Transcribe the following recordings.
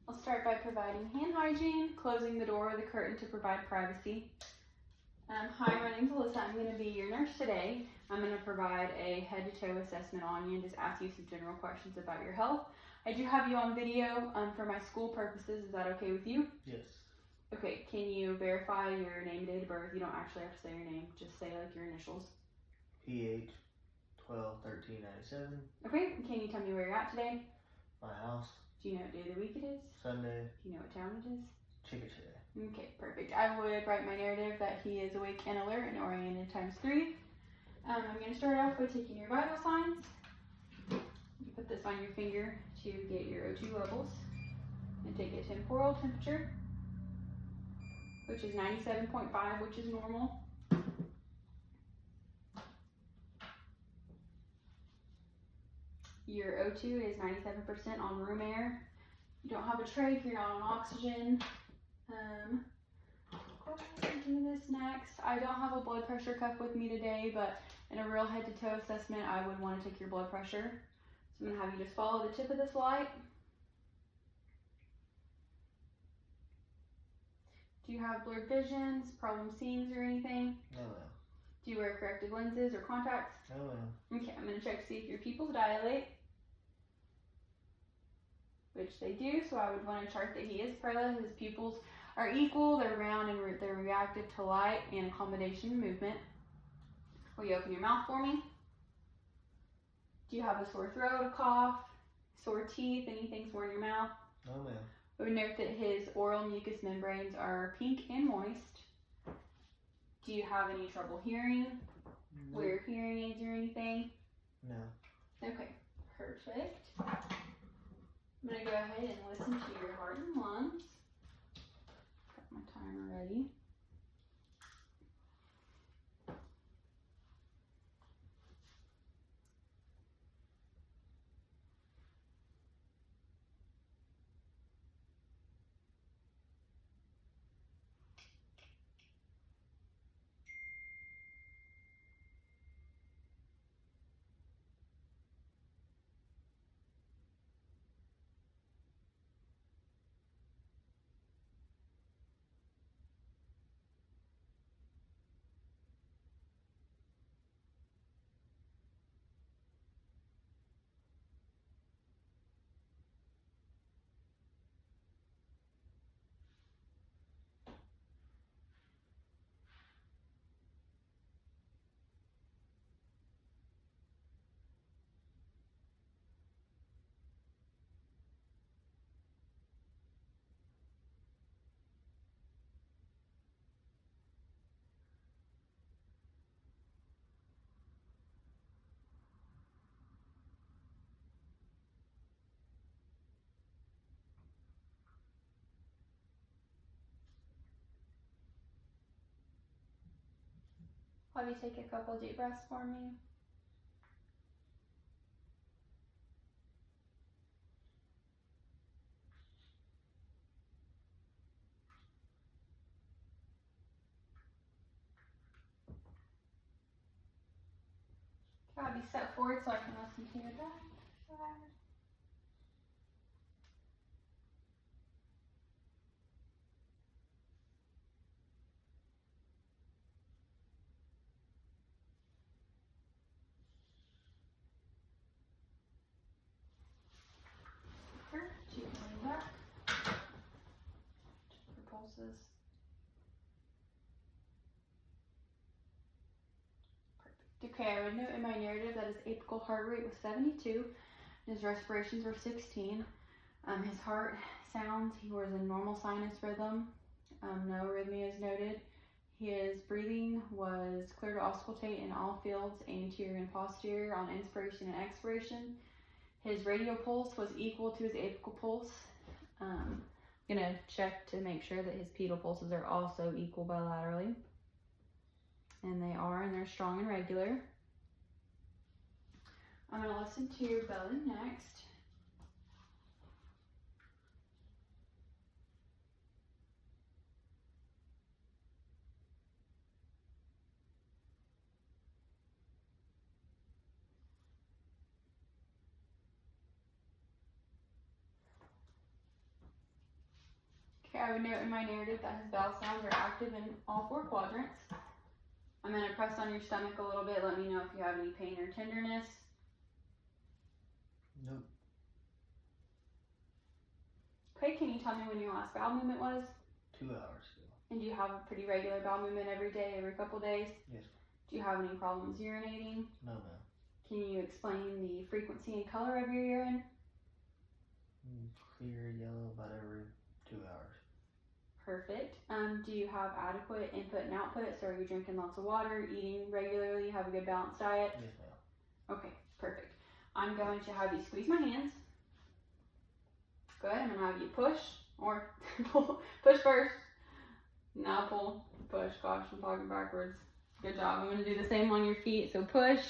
I'll start by providing hand hygiene, closing the door or the curtain to provide privacy. Hi, my name's Alyssa. I'm going to be your nurse today. I'm going to provide a head to toe assessment on you and just ask you some general questions about your health. I do have you on video for my school purposes. Is that okay with you? Yes. Okay, can you verify your name and date of birth? You don't actually have to say your name, just say like your initials. PH 12/13/97. Okay, can you tell me where you're at today? My house. Do you know what day of the week it is? Sunday. Do you know what town it is? Chickasha. Okay, perfect. I would write my narrative that he is awake and alert and oriented ×3. I'm going to start off by taking your vital signs. You put this on your finger to get your O2 levels and take a temporal temperature, which is 97.5, which is normal. Your O2 is 97% on room air. You don't have a trach, you're not on oxygen. Go ahead and do this next. I don't have a blood pressure cuff with me today, but in a real head to toe assessment, I would want to take your blood pressure. So I'm going to have you just follow the tip of this light. Do you have blurred visions, problem seeing or anything? No, ma'am. Do you wear corrective lenses or contacts? No, ma'am. Okay, I'm going to check to see if your pupils dilate, which they do, so I would want to chart that he is paralyzed. His pupils are equal, they're round, and they're reactive to light and accommodation movement. Will you open your mouth for me? Do you have a sore throat, a cough, sore teeth, anything sore in your mouth? No, ma'am. I would note that his oral mucous membranes are pink and moist. Do you have any trouble hearing? No. Wear hearing aids or anything? No. Okay, perfect. I'm going to go ahead and listen to your heart and lungs. Got my timer ready. Have you take a couple deep breaths for me? Have you step forward so I can listen to your breath? Perfect. You can lean back. Check your pulses. Perfect. Okay, I would note in my narrative that his apical heart rate was 72. His respirations were 16. His heart sounds, he was in normal sinus rhythm. No arrhythmia is noted. His breathing was clear to auscultate in all fields, anterior and posterior, on inspiration and expiration. His radial pulse was equal to his apical pulse. I'm gonna check to make sure that his pedal pulses are also equal bilaterally. And they are, and they're strong and regular. I'm gonna listen to your belly next. I would note in my narrative that his bowel sounds are active in all 4 quadrants. I'm going to press on your stomach a little bit. Let me know if you have any pain or tenderness. Nope. Okay, can you tell me when your last bowel movement was? 2 hours ago. And do you have a pretty regular bowel movement every day, every couple days? Yes. Do you have any problems urinating? No, ma'am. Can you explain the frequency and color of your urine? Clear yellow about every 2 hours. Perfect. Do you have adequate input and output? So are you drinking lots of water, eating regularly, have a good balanced diet? Yes, ma'am. Okay, perfect. I'm going to have you squeeze my hands. Good. I'm going to have you push or pull. Push first. Now pull. Push. Gosh, I'm talking backwards. Good job. I'm going to do the same on your feet. So push.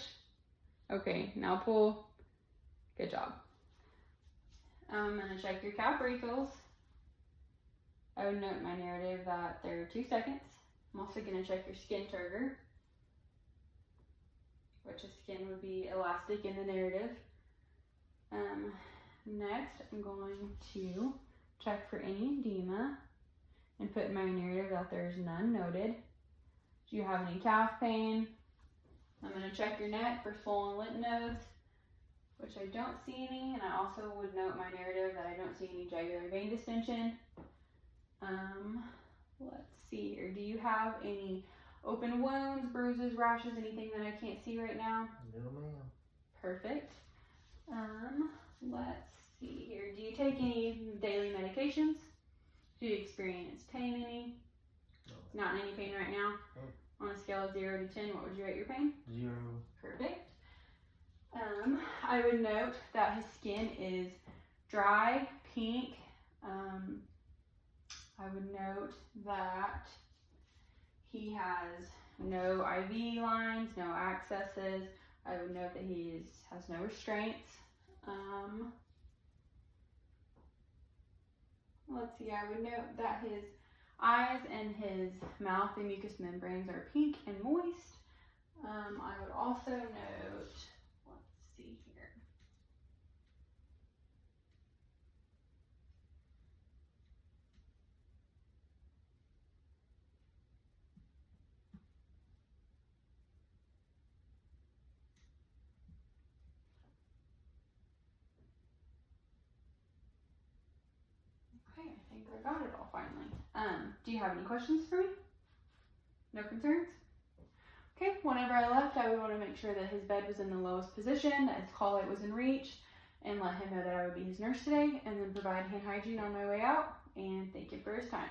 Okay, now pull. Good job. I'm going to check your calf refills. I would note in my narrative that they're 2 seconds. I'm also going to check your skin turgor, which a skin would be elastic in the narrative. Next, I'm going to check for any edema and put in my narrative that there's none noted. Do you have any calf pain? I'm going to check your neck for swollen lymph nodes, which I don't see any, and I also would note in my narrative that I don't see any jugular vein distension. Let's see here. Do you have any open wounds, bruises, rashes, anything that I can't see right now? No, ma'am. Perfect. Let's see here. Do you take any daily medications? Do you experience pain any? No. Not in any pain right now? Nope. On a scale of 0 to 10, what would you rate your pain? 0. Perfect. I would note that his skin is dry, pink. I would note that he has no IV lines, no accesses. I would note that he has no restraints. Let's see, I would note that his eyes and his mouth and mucous membranes are pink and moist. I would also note, let's see here. Okay, I think I got it all finally. Do you have any questions for me? No concerns? Okay, whenever I left, I would want to make sure that his bed was in the lowest position, that his call light was in reach, and let him know that I would be his nurse today, and then provide hand hygiene on my way out, and thank you for his time.